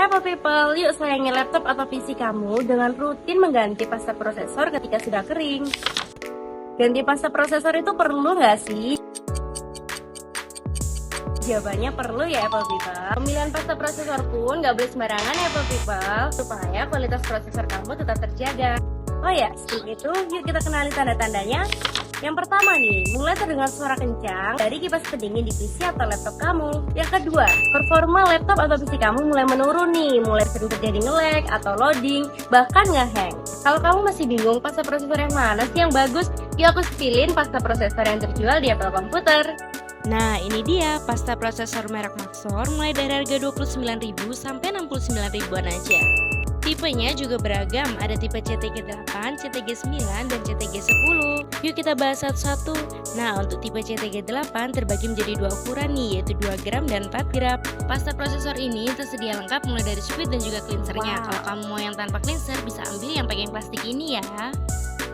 Hai Apple People, yuk sayangi laptop atau PC kamu dengan rutin mengganti pasta prosesor ketika sudah kering. Ganti pasta prosesor itu perlu nggak sih? Jawabannya perlu ya Apple People. Pemilihan pasta prosesor pun nggak boleh sembarangan ya Apple People, supaya kualitas prosesor kamu tetap terjaga. Oh ya, sebelum itu yuk kita kenali tanda-tandanya. Yang pertama nih, mulai terdengar suara kencang dari kipas pendingin di PC atau laptop kamu. Yang kedua, performa laptop atau PC kamu mulai menurun nih, mulai sering terjadi nge-lag atau loading, bahkan nge-hang. Kalau kamu masih bingung pasta prosesor yang mana sih yang bagus, yuk aku spillin pasta prosesor yang terjual di Apple Computer. Nah, ini dia pasta prosesor merek Maxor mulai dari harga 29.000 sampai 69.000-an aja. Tipenya juga beragam, ada tipe CTG8, CTG9, dan CTG10. Yuk kita bahas satu-satu. Nah, untuk tipe CTG8 terbagi menjadi dua ukuran nih, yaitu 2 gram dan 4 gram. Pasta prosesor ini tersedia lengkap mulai dari squid dan juga cleansernya. Kalau kamu mau yang tanpa cleanser, bisa ambil yang pakai plastik ini ya.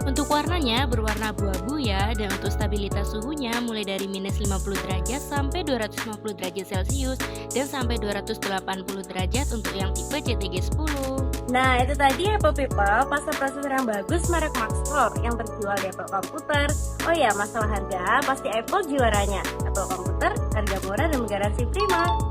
Untuk warnanya berwarna abu-abu ya, dan untuk stabilitas suhunya mulai dari minus 50 derajat sampai 250 derajat Celcius dan sampai 280 derajat untuk yang tipe CTG10. Nah itu tadi Apple People, pasta prosesor yang bagus merek Maxor yang terjual di Apple Computer. Oh ya, masalah harga pasti Apple juaranya. Apple Computer, harga murah dan garansi prima.